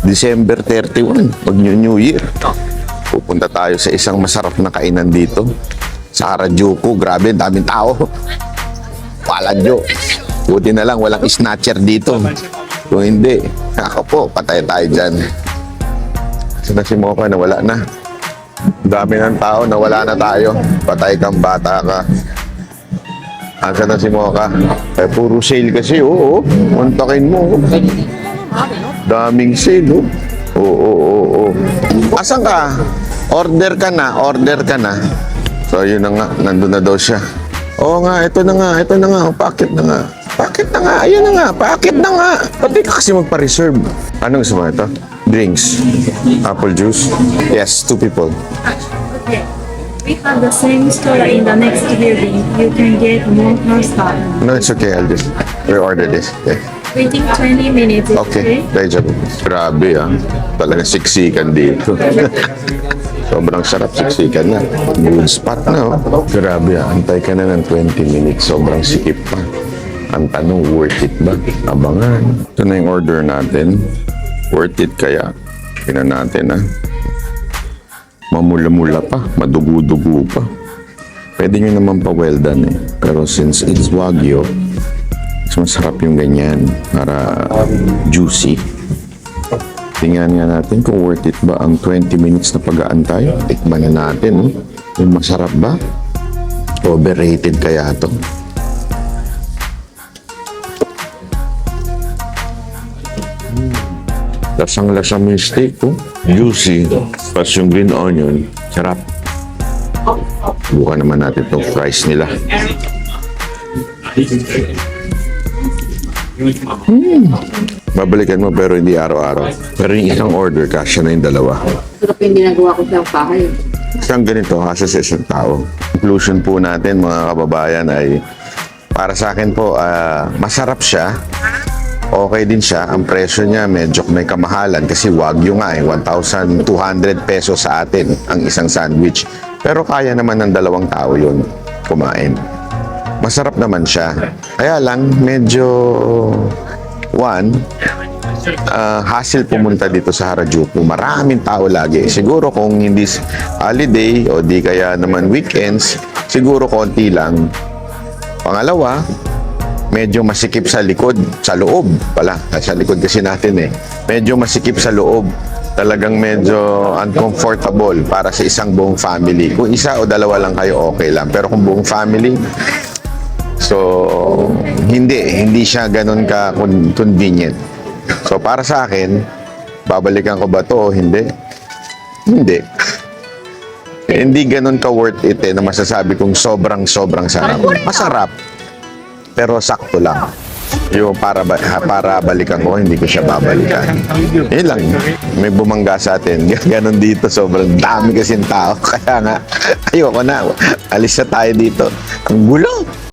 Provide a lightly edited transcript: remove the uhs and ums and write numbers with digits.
December 31, pag New Year. Pupunta tayo sa isang masarap na kainan dito. Sa Harajuku, grabe, daming tao. Paladyo. Buti na lang, walang snatcher dito. Kung hindi, ako po, patay tayo dyan. Kasi na si Mocha, nawala na. Dami ng tao, nawala na tayo. Patay kang bata ka. Asa na si Mocha? Eh, puro sale kasi, oo. Muntakin mo. Daming sale, oo. Asan ka? Order ka na. So, yun na nga. Nandun na daw siya. Oo nga, ito na nga. Pakit na nga. Ayun na nga. Pakit na nga. Pati ka kasi magpa-reserve. Anong gusto mo ito? Drinks. Apple juice. Yes, 2 people. Okay. We have the same store in the next building. You can get more stuff. No, it's okay. I'll just reorder this. Okay. Waiting 20 minutes. Okay. Daijabo. Grabe Talaga siksikan dito. Sobrang sarap siksikan na. Good spot na Grabe Antay ka na ng 20 minutes. Sobrang sikip pa. Ang tanong, worth it ba? Abangan. Ito na yung order natin. Worth it kaya? Tingnan natin Mamula-mula pa. Madugo-dugo pa. Pwede nyo naman pa well done Pero since it's Wagyu, mas masarap yung ganyan para juicy. Tingnan nga natin kung worth it ba ang 20 minutes na pag-aantay. Tikman na natin. Yung masarap ba? Overrated kaya to? Lasang-lasang yung steak Juicy. Pas yung green onion. Sarap. Bukan naman natin itong fries nila. Babalikan mo pero hindi araw-araw. Pero yung isang order, kasya na yung dalawa. Sarap yung ginagawa ko sa bahay. Isang ganito, kasya sa isang tao. Conclusion po natin mga kababayan ay para sa akin po, masarap siya. Okay din siya. Ang presyo niya medyo may kamahalan kasi Wagyu nga 1,200 pesos sa atin ang isang sandwich. Pero kaya naman ng 2 tao yun kumain. Masarap naman siya. Kaya lang, medyo hassle pumunta dito sa Harajuku. Maraming tao lagi. Siguro kung hindi holiday o di kaya naman weekends, siguro konti lang. Pangalawa, medyo masikip sa likod, sa loob pala. Sa likod kasi natin Medyo masikip sa loob. Talagang medyo uncomfortable para sa isang buong family. Kung isa o dalawa lang kayo, okay lang. Pero kung buong family, so, hindi siya ganun ka convenient. So, para sa akin, babalikan ko ba to o hindi? Hindi. Hindi ganun ka worth it na masasabi kong sobrang sarap. Masarap, pero sakto lang. Yung para balikan ko, hindi ko siya babalikan. Yun lang. May bumangga sa atin. Ganon dito, sobrang dami kasing tao. Kaya nga, ayoko na. Alis na tayo dito. Ang gulo.